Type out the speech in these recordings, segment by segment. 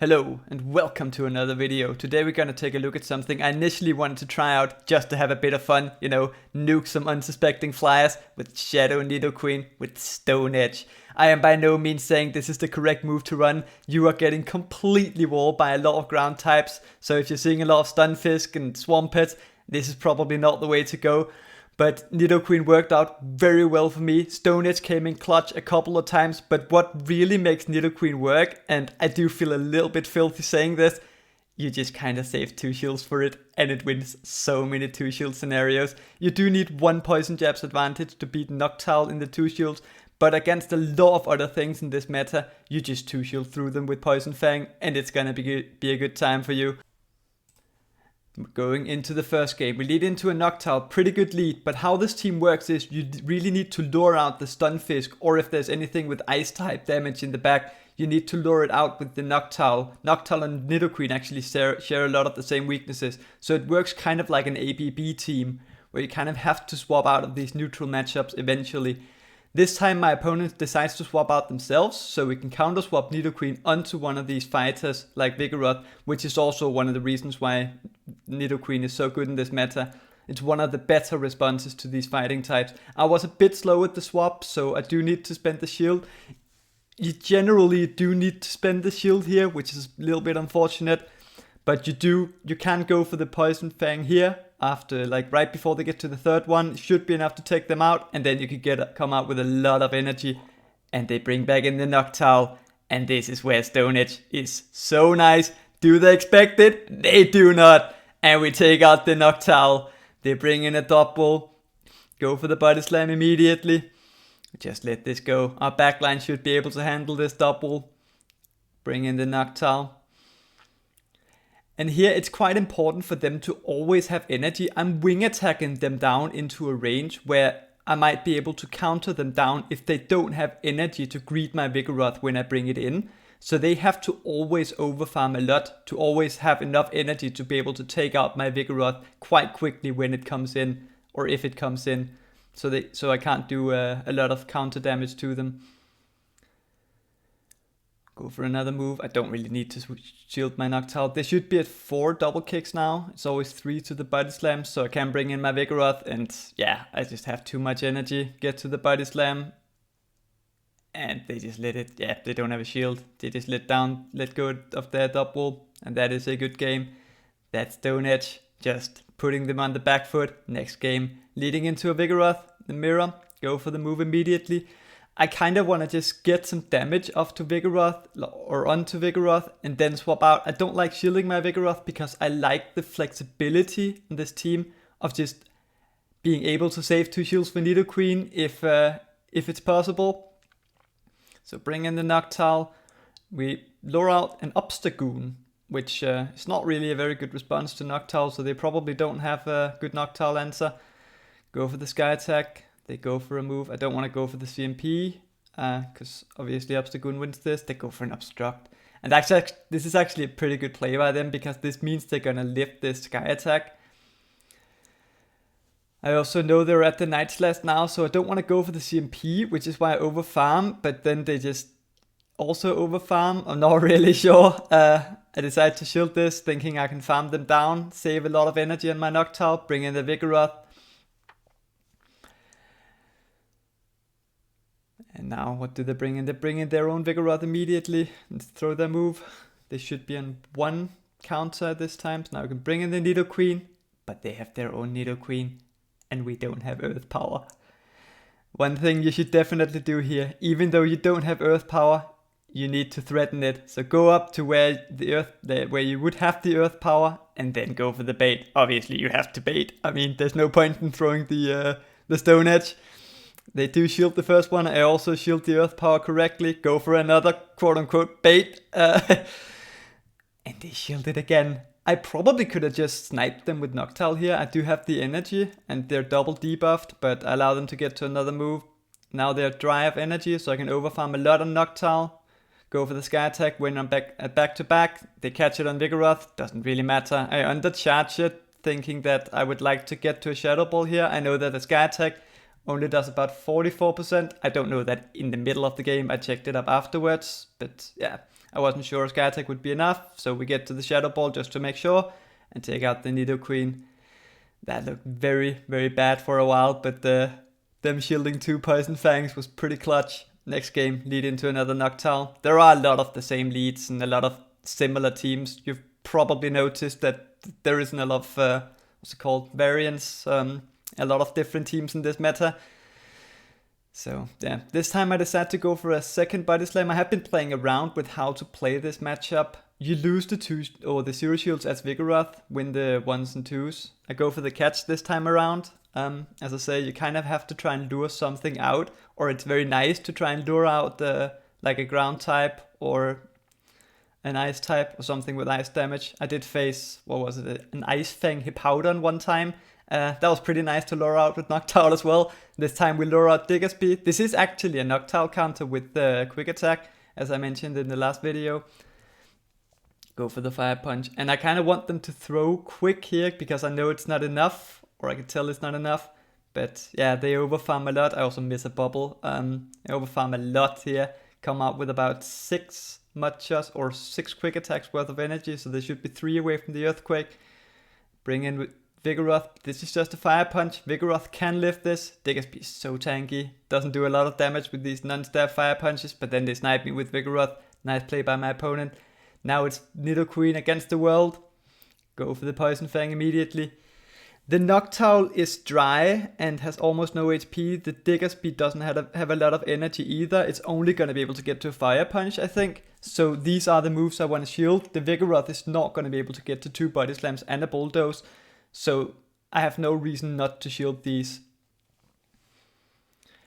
Hello and welcome to another video. Today we're gonna take a look at something I initially wanted to try out just to have a bit of fun, nuke some unsuspecting flyers with Shadow Nidoqueen with Stone Edge. I am by no means saying this is the correct move to run. You are getting completely walled by a lot of ground types, so if you're seeing a lot of Stunfisk and Swampert, this is probably not the way to go. But Nidoqueen worked out very well for me. Stone Edge came in clutch a couple of times, but what really makes Nidoqueen work, and I do feel a little bit filthy saying this, you just kind of save 2 shields for it, and it wins so many 2 shield scenarios. You do need 1 Poison Jab's advantage to beat Noctowl in the 2 shields, but against a lot of other things in this meta, you just 2 shield through them with Poison Fang, and it's gonna be a good time for you. Going into the first game, we lead into a Noctowl, pretty good lead, but how this team works is you really need to lure out the Stunfisk, or if there's anything with Ice type damage in the back, you need to lure it out with the Noctowl. Noctowl and Nidoqueen actually share a lot of the same weaknesses, so it works kind of like an ABB team, where you kind of have to swap out of these neutral matchups eventually. This time my opponent decides to swap out themselves, so we can counter swap Nidoqueen onto one of these fighters like Vigoroth, which is also one of the reasons why Nidoqueen is so good in this meta. It's one of the better responses to these fighting types. I was a bit slow at the swap, so I do need to spend the shield. You generally do need to spend the shield here, which is a little bit unfortunate, but you can go for the Poison Fang here. After, like right before they get to the third one, should be enough to take them out, and then you could come out with a lot of energy. And they bring back in the Noctowl, and this is where Stone Edge is so nice. Do they expect it? They do not. And we take out the Noctowl. They bring in a double, go for the Body Slam immediately. Just let this go. Our backline should be able to handle this double. Bring in the Noctowl. And here it's quite important for them to always have energy. I'm wing attacking them down into a range where I might be able to counter them down if they don't have energy to greet my Vigoroth when I bring it in. So they have to always overfarm a lot to always have enough energy to be able to take out my Vigoroth quite quickly when it comes in, or if it comes in. So I can't do a lot of counter damage to them. Go for another move. I don't really need to shield my Noctowl. They should be at 4 double kicks now. It's always 3 to the Body Slam, so I can bring in my Vigoroth, and yeah, I just have too much energy. Get to the Body Slam, and they just let it, they don't have a shield. They just let go of their double, and that is a good game. That's Stone Edge, just putting them on the back foot. Next game, leading into a Vigoroth, the mirror, go for the move immediately. I kind of want to just get some damage off to Vigoroth or onto Vigoroth and then swap out. I don't like shielding my Vigoroth because I like the flexibility in this team of just being able to save 2 shields for Nidoqueen if it's possible. So bring in the Noctowl. We lure out an Obstagoon, which is not really a very good response to Noctowl, so they probably don't have a good Noctowl answer. Go for the Sky Attack. They go for a move. I don't want to go for the CMP, because obviously Obstagoon wins this. They go for an Obstruct. And actually, this is actually a pretty good play by them, because this means they're going to lift this Sky Attack. I also know they're at the Night Slash now, so I don't want to go for the CMP, which is why I overfarm, but then they just also overfarm. I'm not really sure. I decide to shield this, thinking I can farm them down, save a lot of energy on my Noctowl, bring in the Vigoroth. And now, what do they bring in? They bring in their own Vigoroth immediately and throw their move. They should be on 1 counter this time. So now we can bring in the Nidoqueen, but they have their own Nidoqueen, and we don't have Earth Power. One thing you should definitely do here, even though you don't have Earth Power, you need to threaten it. So go up to where where you would have the Earth Power, and then go for the bait. Obviously, you have to bait. I mean, there's no point in throwing the Stone Edge. They do shield the first one. I also shield the Earth Power correctly. Go for another quote-unquote bait. And they shield it again. I probably could have just sniped them with Noctowl here. I do have the energy, and they're double debuffed, but I allow them to get to another move. Now they're dry of energy, so I can overfarm a lot on Noctowl. Go for the Sky Attack when I'm back to back. They catch it on Vigoroth. Doesn't really matter. I undercharge it, thinking that I would like to get to a Shadow Ball here. I know that the Sky Attack only does about 44%. I don't know that in the middle of the game. I checked it up afterwards, but yeah, I wasn't sure Sky Attack would be enough, so we get to the Shadow Ball just to make sure and take out the Nidoqueen. That looked very, very bad for a while, but them shielding 2 Poison Fangs was pretty clutch. Next game, lead into another Noctowl. There are a lot of the same leads and a lot of similar teams. You've probably noticed that there isn't a lot of, variance. A lot of different teams in this meta. So yeah, this time I decided to go for a second Body Slam. I have been playing around with how to play this matchup. You lose the 2 or the 0 shields as Vigoroth, win the 1s and 2s. I go for the catch this time around. As I say, you kind of have to try and lure something out, or it's very nice to try and lure out like a ground type or an ice type or something with ice damage. I did face, an Ice Fang Hippowdon one time. That was pretty nice to lure out with Noctowl as well. This time we lure out Diggersby. This is actually a Noctowl counter with the Quick Attack, as I mentioned in the last video. Go for the Fire Punch. And I kind of want them to throw quick here because I know it's not enough, or I can tell it's not enough. But yeah, they overfarm a lot. I also miss a bubble. I overfarm a lot here. Come out with about 6 Mud Shots or 6 Quick Attacks worth of energy. So there should be 3 away from the Earthquake. Bring in with Vigoroth. This is just a Fire Punch. Vigoroth can lift this. Diggersby is so tanky. Doesn't do a lot of damage with these non-stab Fire Punches. But then they snipe me with Vigoroth. Nice play by my opponent. Now it's Nidoqueen against the world. Go for the Poison Fang immediately. The Noctowl is dry and has almost no HP. The Diggersby doesn't have a lot of energy either. It's only going to be able to get to a Fire Punch, I think. So these are the moves I want to shield. The Vigoroth is not going to be able to get to 2 Body Slams and a Bulldoze. So I have no reason not to shield these.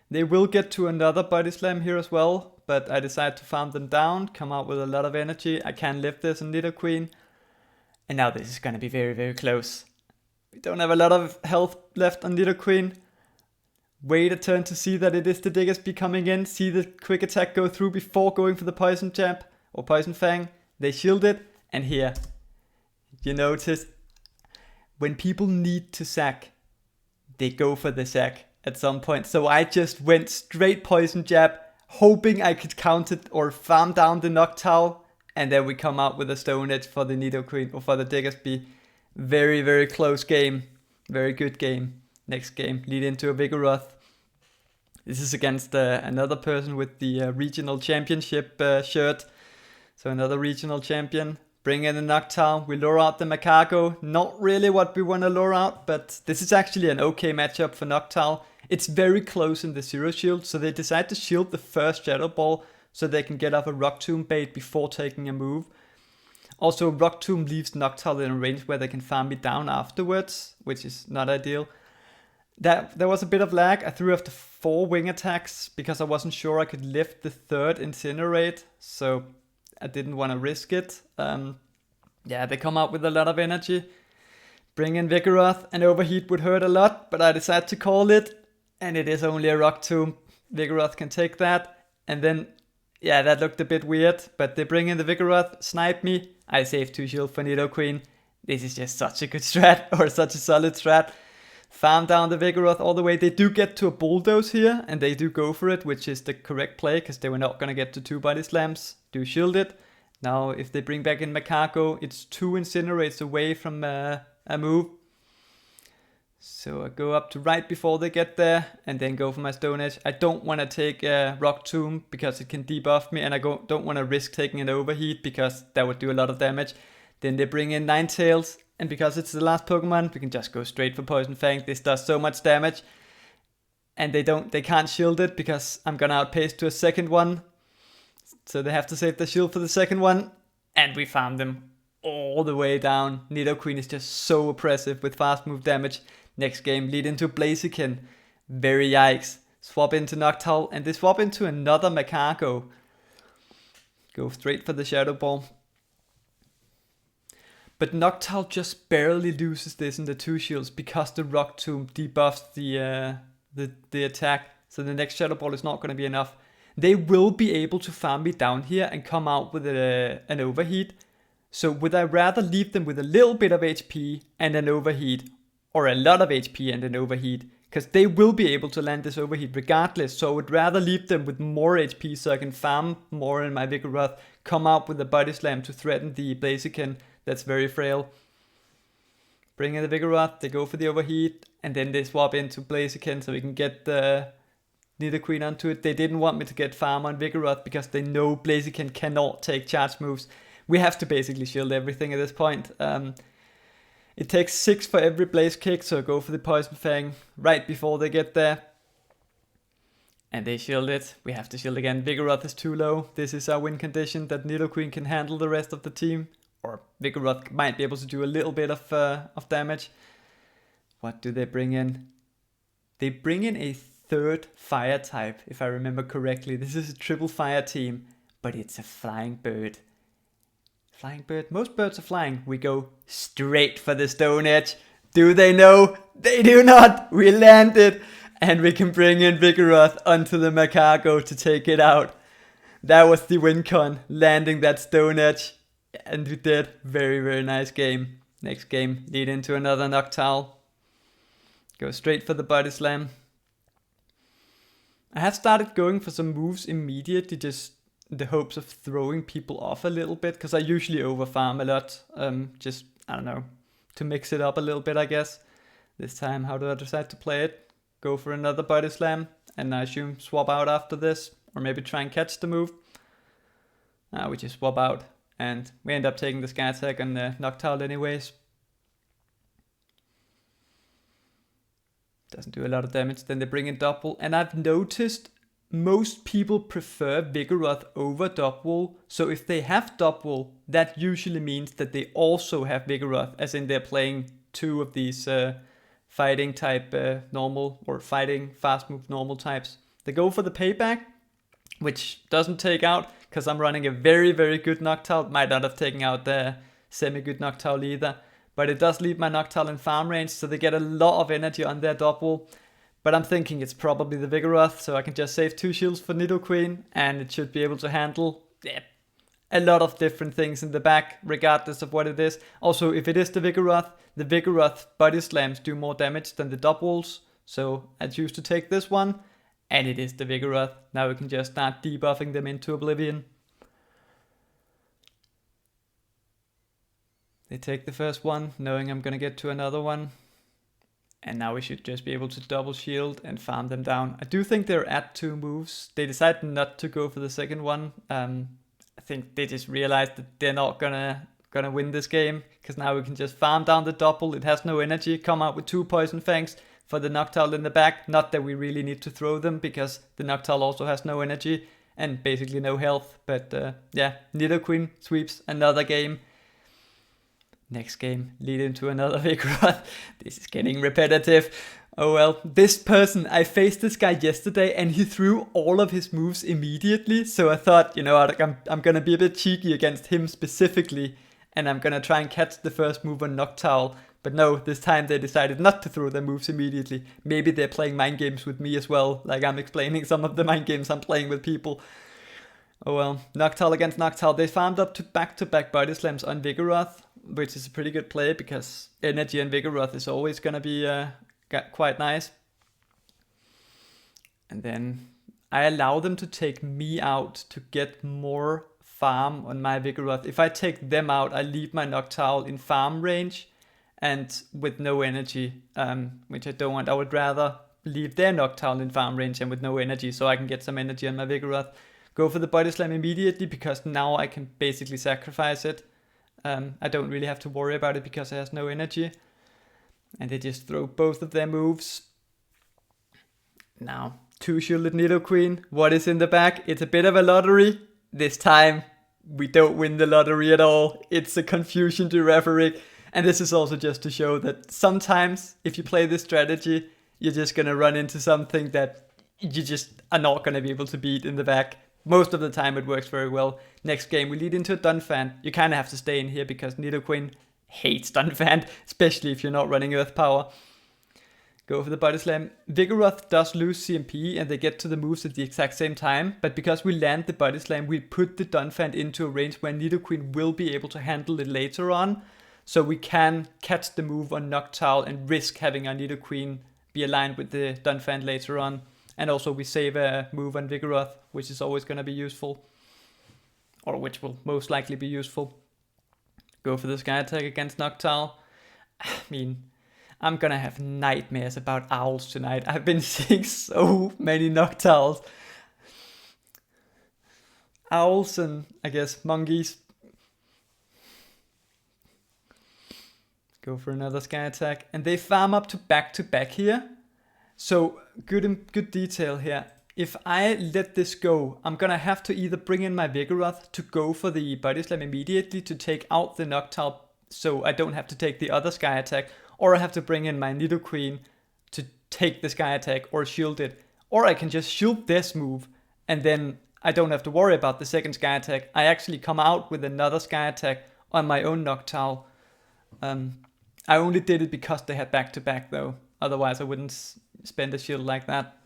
They will get to another Body Slam here as well, but I decide to farm them down, come out with a lot of energy. I can lift this in Nidoqueen. And now this is going to be very, very close. We don't have a lot of health left on Nidoqueen. Wait a turn to see that it is the Diggersby coming in. See the Quick Attack go through before going for the Poison Jab or Poison Fang. They shield it. And here, you notice when people need to sack, they go for the sack at some point. So I just went straight Poison Jab, hoping I could count it or farm down the Noctowl. And then we come out with a Stone Edge for the Nidoqueen or for the Diggersby. Very, very close game. Very good game. Next game, lead into a Vigoroth. This is against another person with the regional championship shirt. So another regional champion. Bring in a Noctowl. We lure out the Macaco. Not really what we want to lure out, but this is actually an okay matchup for Noctowl. It's very close in the 0 shield, so they decide to shield the first Shadow Ball so they can get off a Rock Tomb bait before taking a move. Also, Rock Tomb leaves Noctowl in a range where they can farm me down afterwards, which is not ideal. There was a bit of lag. I threw after 4 wing attacks because I wasn't sure I could lift the 3rd Incinerate, so I didn't want to risk it. Yeah, they come out with a lot of energy. Bring in Vigoroth. An Overheat would hurt a lot, but I decided to call it, and it is only a Rock Tomb. Vigoroth can take that, and then, yeah, that looked a bit weird, but they bring in the Vigoroth, snipe me. I save 2 shield for Nidoqueen. This is just such a good strat, or such a solid strat. Farm down the Vigoroth all the way. They do get to a Bulldoze here, and they do go for it, which is the correct play, because they were not going to get to 2 Body Slams. Do shield it. Now, if they bring back in Macaco, it's 2 Incinerates away from a move. So I go up to right before they get there, and then go for my Stone Edge. I don't want to take a Rock Tomb, because it can debuff me, and I don't want to risk taking an Overheat, because that would do a lot of damage. Then they bring in Ninetales, and because it's the last Pokemon, we can just go straight for Poison Fang. This does so much damage. And they can't shield it, because I'm gonna outpace to a second one. So they have to save the shield for the second one. And we farm them all the way down. Nidoqueen is just so oppressive with fast move damage. Next game, lead into Blaziken. Very yikes. Swap into Noctowl, and they swap into another Macaco. Go straight for the Shadow Ball. But Noctowl just barely loses this in the 2 shields because the Rock Tomb debuffs the attack. So the next Shadow Ball is not going to be enough. They will be able to farm me down here and come out with an Overheat. So would I rather leave them with a little bit of HP and an Overheat, or a lot of HP and an Overheat? Because they will be able to land this Overheat regardless. So I would rather leave them with more HP so I can farm more in my Vigoroth, come out with a body slam to threaten the Blaziken that's very frail. Bring in the Vigoroth, they go for the overheat, and then they swap into Blaziken so we can get the Nidoqueen onto it. They didn't want me to get farm on Vigoroth because they know Blaziken cannot take charge moves. We have to basically shield everything at this point. It takes 6 for every Blaze Kick, so go for the Poison Fang right before they get there. And they shield it. We have to shield again. Vigoroth is too low. This is our win condition, that Nidoqueen can handle the rest of the team. Or Vigoroth might be able to do a little bit of damage. What do they bring in? They bring in a third fire type, if I remember correctly. This is a triple fire team, but it's a flying bird. Flying bird? Most birds are flying. We go straight for the Stone Edge. Do they know? They do not! We landed! And we can bring in Vigoroth onto the Macago to take it out. That was the win con, landing that Stone Edge. And we did. Very, very nice game. Next game, lead into another Noctowl. Go straight for the Body Slam. I have started going for some moves immediately, just in the hopes of throwing people off a little bit, because I usually overfarm a lot. Just, I don't know, to mix it up a little bit, I guess. This time, how do I decide to play it? Go for another Body Slam, and I assume swap out after this, or maybe try and catch the move. We just swap out. And we end up taking the Sky Attack on the Noctowl anyways. Doesn't do a lot of damage. Then they bring in Double. And I've noticed most people prefer Vigoroth over Double. So if they have Double, that usually means that they also have Vigoroth. As in they're playing 2 of these fighting type normal, or fighting fast move normal types. They go for the Payback, which doesn't take out, because I'm running a very, very good Noctowl. Might not have taken out the semi-good Noctowl either. But it does leave my Noctowl in farm range, so they get a lot of energy on their Double. But I'm thinking it's probably the Vigoroth, so I can just save 2 shields for Nidoqueen, and it should be able to handle a lot of different things in the back, regardless of what it is. Also, if it is the Vigoroth body slams do more damage than the Doubles, so I choose to take this one. And it is the Vigoroth. Now we can just start debuffing them into oblivion. They take the first one, knowing I'm going to get to another one. And now we should just be able to double shield and farm them down. I do think they're at 2 moves. They decided not to go for the second one. I think they just realized that they're not gonna win this game. Because now we can just farm down the Double. It has no energy. Come out with 2 Poison Fangs for the Noctowl in the back. Not that we really need to throw them, because the Noctowl also has no energy and basically no health. But yeah, Nidoqueen sweeps another game. Next game, lead into another Vigoroth. This is getting repetitive. Oh well, this person, I faced this guy yesterday and he threw all of his moves immediately. So I thought, you know what, I'm gonna be a bit cheeky against him specifically. And I'm gonna try and catch the first move on Noctowl. But no, this time they decided not to throw their moves immediately. Maybe they're playing mind games with me as well. Like I'm explaining some of the mind games I'm playing with people. Oh well, Noctowl against Noctowl. They farmed up to back-to-back body slams on Vigoroth, which is a pretty good play because energy on Vigoroth is always going to be quite nice. And then I allow them to take me out to get more farm on my Vigoroth. If I take them out, I leave my Noctowl in farm range and with no energy, which I don't want. I would rather leave their Noctowl in farm range and with no energy so I can get some energy on my Vigoroth. Go for the body slam immediately because now I can basically sacrifice it. I don't really have to worry about it because it has no energy. And they just throw both of their moves. Now, 2 shielded Nidoqueen. What is in the back? It's a bit of a lottery. This time, we don't win the lottery at all. It's a confusion to referee. And this is also just to show that sometimes, if you play this strategy, you're just going to run into something that you just are not going to be able to beat in the back. Most of the time it works very well. Next game we lead into a Dunfan. You kind of have to stay in here because Nidoqueen hates Dunfan, especially if you're not running Earth Power. Go for the body slam. Vigoroth does lose CMP and they get to the moves at the exact same time. But because we land the body slam, we put the Dunfan into a range where Nidoqueen will be able to handle it later on. So we can catch the move on Noctowl and risk having our Nidoqueen be aligned with the Dunfan later on. And also we save a move on Vigoroth, which is always going to be useful. or which will most likely be useful. Go for the Sky Attack against Noctowl. I mean, I'm gonna have nightmares about owls tonight. I've been seeing so many Noctowls. Owls and, I guess, monkeys. Go for another Sky Attack. And they farm up to back here. So, good detail here. If I let this go, I'm gonna have to either bring in my Vigoroth to go for the Body Slam immediately to take out the Noctowl so I don't have to take the other Sky Attack, or I have to bring in my Nidoqueen to take the Sky Attack or shield it. Or I can just shield this move and then I don't have to worry about the second Sky Attack. I actually come out with another Sky Attack on my own Noctowl. I only did it because they had back-to-back though. Otherwise I wouldn't spend a shield like that.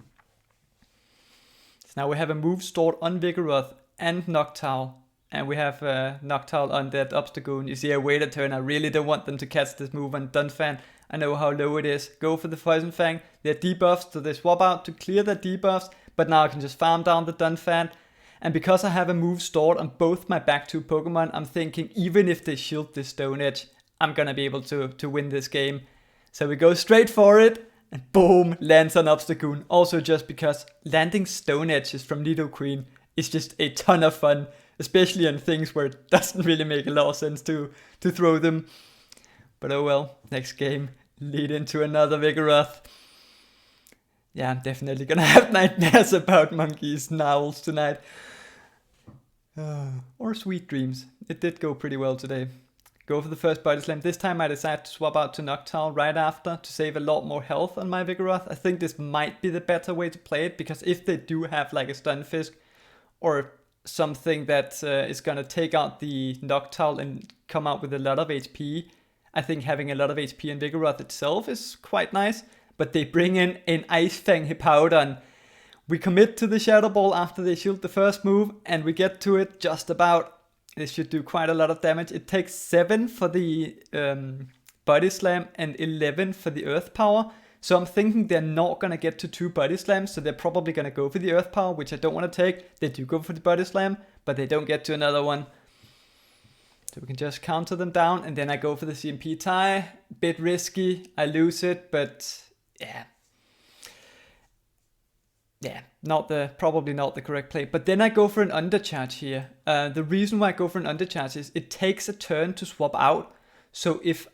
So now we have a move stored on Vigoroth and Noctowl. And we have Noctowl on that Obstagoon. You see I wait a turn. I really don't want them to catch this move on Dunfan. I know how low it is. Go for the Poison Fang. They're debuffs, so they swap out to clear their debuffs. But now I can just farm down the Dunfan. And because I have a move stored on both my back two Pokemon, I'm thinking even if they shield this Stone Edge, I'm gonna be able to win this game. So we go straight for it, and boom, lands on Obstagoon. Also just because landing Stone Edges from Nidoqueen is just a ton of fun, especially on things where it doesn't really make a lot of sense to throw them. But oh well, next game, lead into another Vigoroth. Yeah, I'm definitely gonna have nightmares about monkeys and owls tonight. Or sweet dreams. It did go pretty well today. Go for the first Body Slam. This time I decided to swap out to Noctowl right after to save a lot more health on my Vigoroth. I think this might be the better way to play it, because if they do have like a Stunfisk or something that is gonna take out the Noctowl and come out with a lot of HP, I think having a lot of HP in Vigoroth itself is quite nice. But they bring in an Ice Fang Hippowdon. We commit to the Shadow Ball after they shield the first move, and we get to it just about. This should do quite a lot of damage. It takes 7 for the Body Slam and 11 for the Earth Power. So I'm thinking they're not going to get to 2 Body Slams, so they're probably going to go for the Earth Power, which I don't want to take. They do go for the Body Slam, but they don't get to another one. So we can just counter them down, and then I go for the CMP tie. Bit risky, I lose it, but yeah, probably not the correct play. But then I go for an undercharge here. The reason why I go for an undercharge is it takes a turn to swap out. So if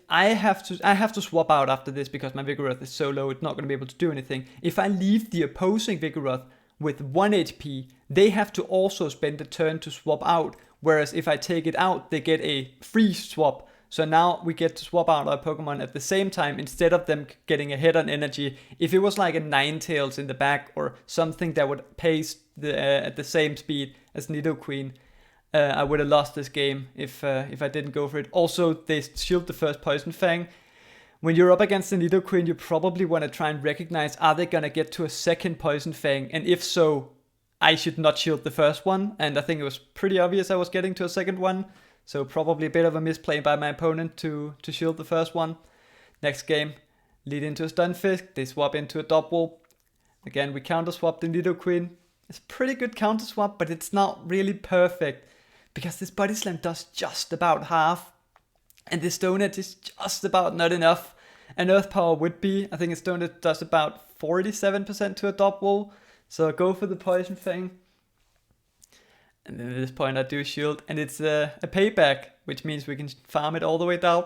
I have to swap out after this because my Vigoroth is so low, it's not going to be able to do anything. If I leave the opposing Vigoroth with 1 HP, they have to also spend a turn to swap out. Whereas if I take it out, they get a free swap. So now we get to swap out our Pokemon at the same time instead of them getting ahead on energy. If it was like a Ninetales in the back or something that would pace at the same speed as Nidoqueen, I would have lost this game if I didn't go for it. Also, they shield the first Poison Fang. When you're up against the Nidoqueen, you probably want to try and recognize, are they going to get to a second Poison Fang? And if so, I should not shield the first one. And I think it was pretty obvious I was getting to a second one. So probably a bit of a misplay by my opponent to shield the first one. Next game, lead into a Stunfisk. They swap into a Double. Again, we counter swap the Nidoqueen. It's a pretty good counter swap, but it's not really perfect. Because this Body Slam does just about half. And this Stone Edge is just about not enough. And Earth Power would be. I think a Stone Edge does about 47% to a Double. So go for the Poison Fang. And then at this point I do shield, and it's a payback, which means we can farm it all the way down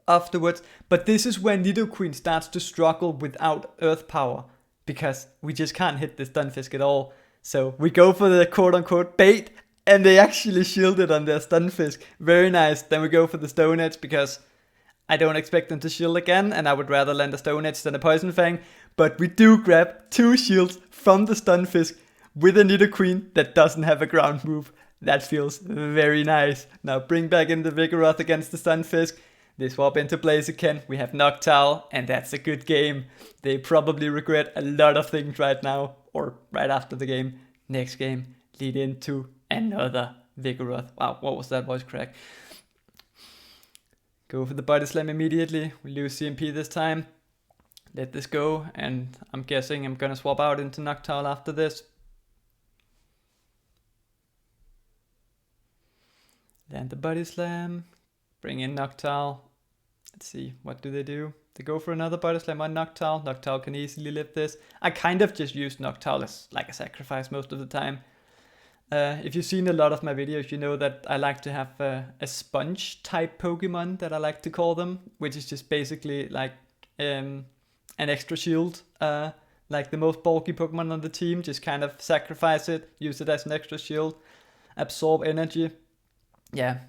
afterwards. But this is when Nidoqueen starts to struggle without Earth Power, because we just can't hit this Stunfisk at all. So we go for the quote-unquote bait, and they actually shielded on their Stunfisk. Very nice. Then we go for the Stone Edge, because I don't expect them to shield again, and I would rather land a Stone Edge than a Poison Fang. But we do grab 2 shields from the Stunfisk with a Nidoqueen that doesn't have a ground move. That feels very nice. Now bring back in the Vigoroth against the Stunfisk. They swap into Blaziken. We have Noctowl, and that's a good game. They probably regret a lot of things right now, or right after the game. Next game, lead into another Vigoroth. Wow, what was that voice crack? Go for the Body Slam immediately. We lose CMP this time. Let this go, and I'm guessing I'm gonna swap out into Noctowl after this. Land the Body Slam. Bring in Noctowl. Let's see, what do? They go for another Body Slam on Noctowl. Noctowl can easily live this. I kind of just use Noctowl as like a sacrifice most of the time. If you've seen a lot of my videos, you know that I like to have a sponge type Pokemon that I like to call them, which is just basically like an extra shield. Like the most bulky Pokemon on the team, just kind of sacrifice it, use it as an extra shield, absorb energy. Yeah.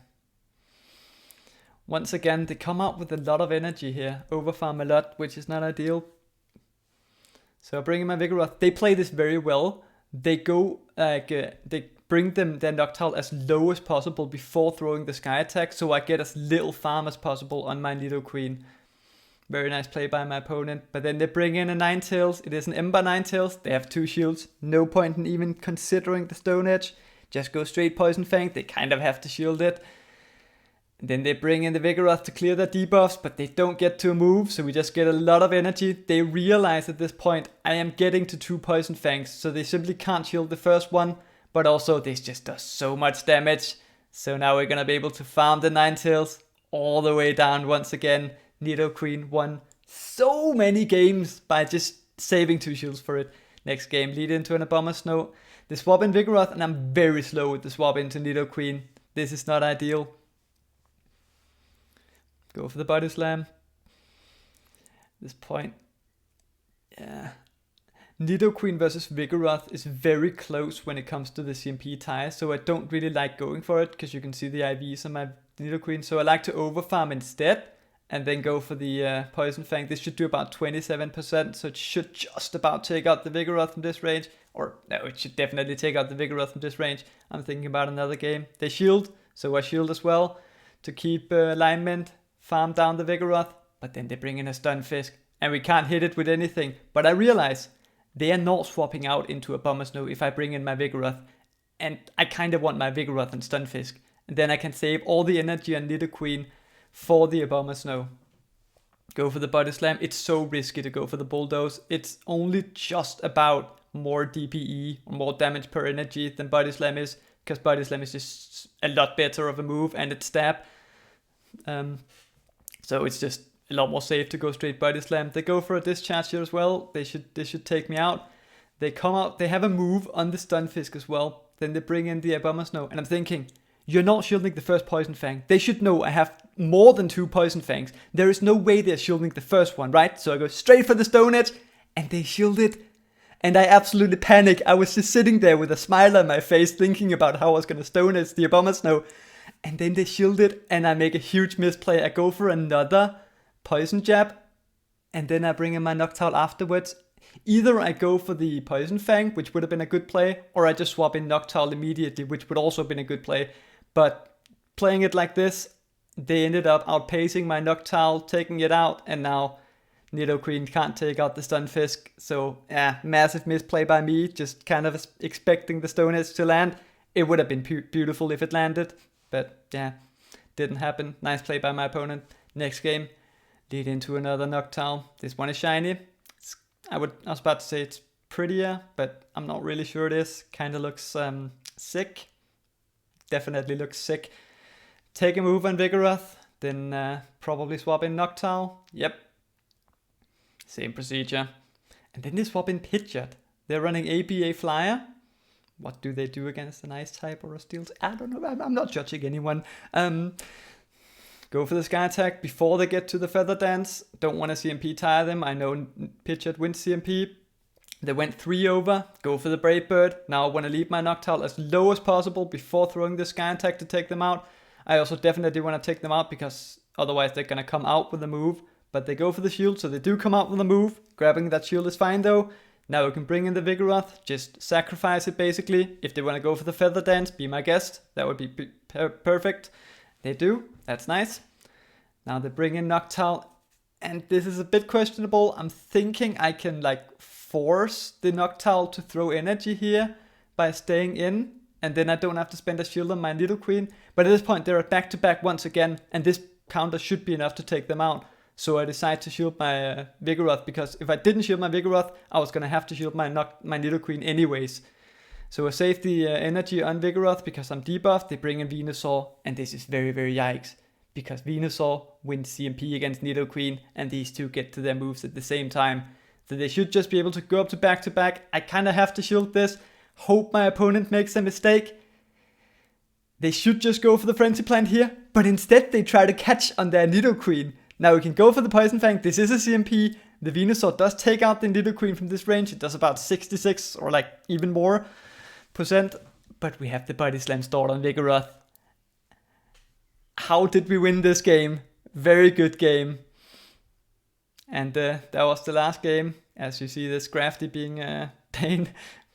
Once again, they come out with a lot of energy here, overfarm a lot, which is not ideal. So I bring in my Vigoroth. They play this very well. They go they bring their Noctowl as low as possible before throwing the Sky Attack, so I get as little farm as possible on my Nidoqueen. Very nice play by my opponent. But then they bring in a Ninetales. It is an Ember Ninetales. They have 2 shields. No point in even considering the Stone Edge. Just go straight Poison Fang. They kind of have to shield it. Then they bring in the Vigoroth to clear their debuffs, but they don't get to a move, so we just get a lot of energy. They realize at this point, I am getting to 2 Poison Fangs, so they simply can't shield the first one, but also this just does so much damage. So now we're gonna be able to farm the Ninetales all the way down once again. Nidoqueen won so many games by just saving 2 shields for it. Next game, lead into an Abomasnow. They swap in Vigoroth, and I'm very slow with the swap into Nidoqueen. This is not ideal. Go for the Body Slam. This point. Yeah. Nidoqueen versus Vigoroth is very close when it comes to the CMP tie, so I don't really like going for it, because you can see the IVs on my Nidoqueen. So I like to overfarm instead, and then go for the Poison Fang. This should do about 27%, so it should just about take out the Vigoroth from this range. Or, no, it should definitely take out the Vigoroth from this range. I'm thinking about another game. They shield, so I shield as well to keep alignment. Farm down the Vigoroth, but then they bring in a Stunfisk, and we can't hit it with anything. But I realize they are not swapping out into a Abomasnow if I bring in my Vigoroth, and I kind of want my Vigoroth and Stunfisk, and then I can save all the energy on Nidoqueen for the Abomasnow. Go for the Body Slam. It's so risky to go for the Bulldoze. It's only just about more DPE, or more damage per energy than Body Slam is, because Body Slam is just a lot better of a move, and it's stab. So it's just a lot more safe to go straight Body Slam. They go for a Discharge here as well. They should take me out. They come out. They have a move on the Stunfisk as well. Then they bring in the Abomasnow, and I'm thinking, you're not shielding the first Poison Fang. They should know I have more than 2 Poison Fangs. There is no way they're shielding the first one, right? So I go straight for the Stone Edge, and they shield it. And I absolutely panic. I was just sitting there with a smile on my face, thinking about how I was gonna Stone Edge the Abomasnow. And then they shield it, and I make a huge misplay. I go for another Poison Jab, and then I bring in my Noctowl afterwards. Either I go for the Poison Fang, which would have been a good play, or I just swap in Noctowl immediately, which would also have been a good play. But playing it like this, they ended up outpacing my Noctowl, taking it out, and now Nidoqueen can't take out the Stunfisk. So, yeah, massive misplay by me, just kind of expecting the Stone Edge to land. It would have been beautiful if it landed. But yeah, didn't happen. Nice play by my opponent. Next game, lead into another Noctowl. This one is shiny. I was about to say it's prettier, but I'm not really sure it is. Kind of looks sick. Definitely looks sick. Take a move on Vigoroth, then probably swap in Noctowl. Yep. Same procedure. And then they swap in Pidgeot. They're running ABA Flyer. What do they do against an Ice type or a Steel type? I don't know. I'm not judging anyone. Go for the Sky Attack before they get to the Feather Dance. Don't want to CMP tire them. I know Pidgeot wins CMP. They went 3 over. Go for the Brave Bird. Now I want to leave my Noctowl as low as possible before throwing the Sky Attack to take them out. I also definitely want to take them out because otherwise they're going to come out with a move. But they go for the shield, so they do come out with a move. Grabbing that shield is fine though. Now we can bring in the Vigoroth, just sacrifice it basically. If they want to go for the Feather Dance, be my guest. That would be perfect. They do, that's nice. Now they bring in Noctowl, and this is a bit questionable. I'm thinking I can like force the Noctowl to throw energy here by staying in, and then I don't have to spend a shield on my Nidoqueen. But at this point they're back to back once again, and this counter should be enough to take them out. So I decide to shield my Vigoroth, because if I didn't shield my Vigoroth, I was going to have to shield my Nidoqueen anyways. So I save the energy on Vigoroth because I'm debuffed. They bring in Venusaur, and this is very, very yikes. Because Venusaur wins CMP against Nidoqueen, and these two get to their moves at the same time. So they should just be able to go up to back. I kind of have to shield this. Hope my opponent makes a mistake. They should just go for the Frenzy Plant here, but instead they try to catch on their Nidoqueen. Now we can go for the Poison Fang. This is a CMP. The Venusaur does take out the Nidoqueen from this range. It does about 66 or like even more %. But we have the Body Slam stored on Vigoroth. How did we win this game? Very good game. And that was the last game. As you see this Crafty being pain.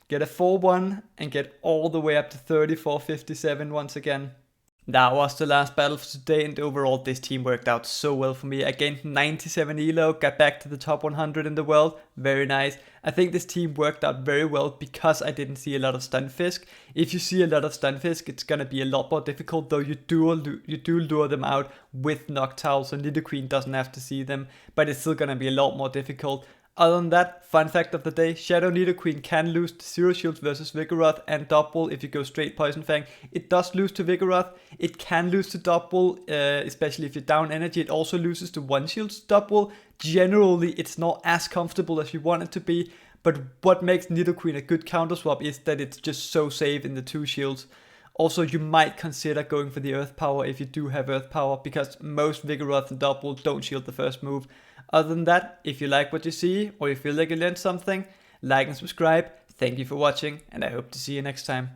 Get a 4-1 and get all the way up to 34-57 once again. That was the last battle for today, and overall this team worked out so well for me. I gained 97 elo, got back to the top 100 in the world. Very nice. I think this team worked out very well because I didn't see a lot of Stunfisk. If you see a lot of Stunfisk, it's gonna be a lot more difficult, though you do lure them out with Noctowl, so Nidoqueen doesn't have to see them, but it's still gonna be a lot more difficult. Other than that, fun fact of the day, Shadow Nidoqueen can lose to Zero Shields versus Vigoroth and Double if you go straight Poison Fang. It does lose to Vigoroth. It can lose to Double, especially if you're down energy. It also loses to 1 Shields Double. Generally, it's not as comfortable as you want it to be, but what makes Nidoqueen a good counter swap is that it's just so safe in the 2 shields. Also, you might consider going for the Earth Power if you do have Earth Power, because most Vigoroth and Double don't shield the first move. Other than that, if you like what you see, or you feel like you learned something, like and subscribe. Thank you for watching, and I hope to see you next time.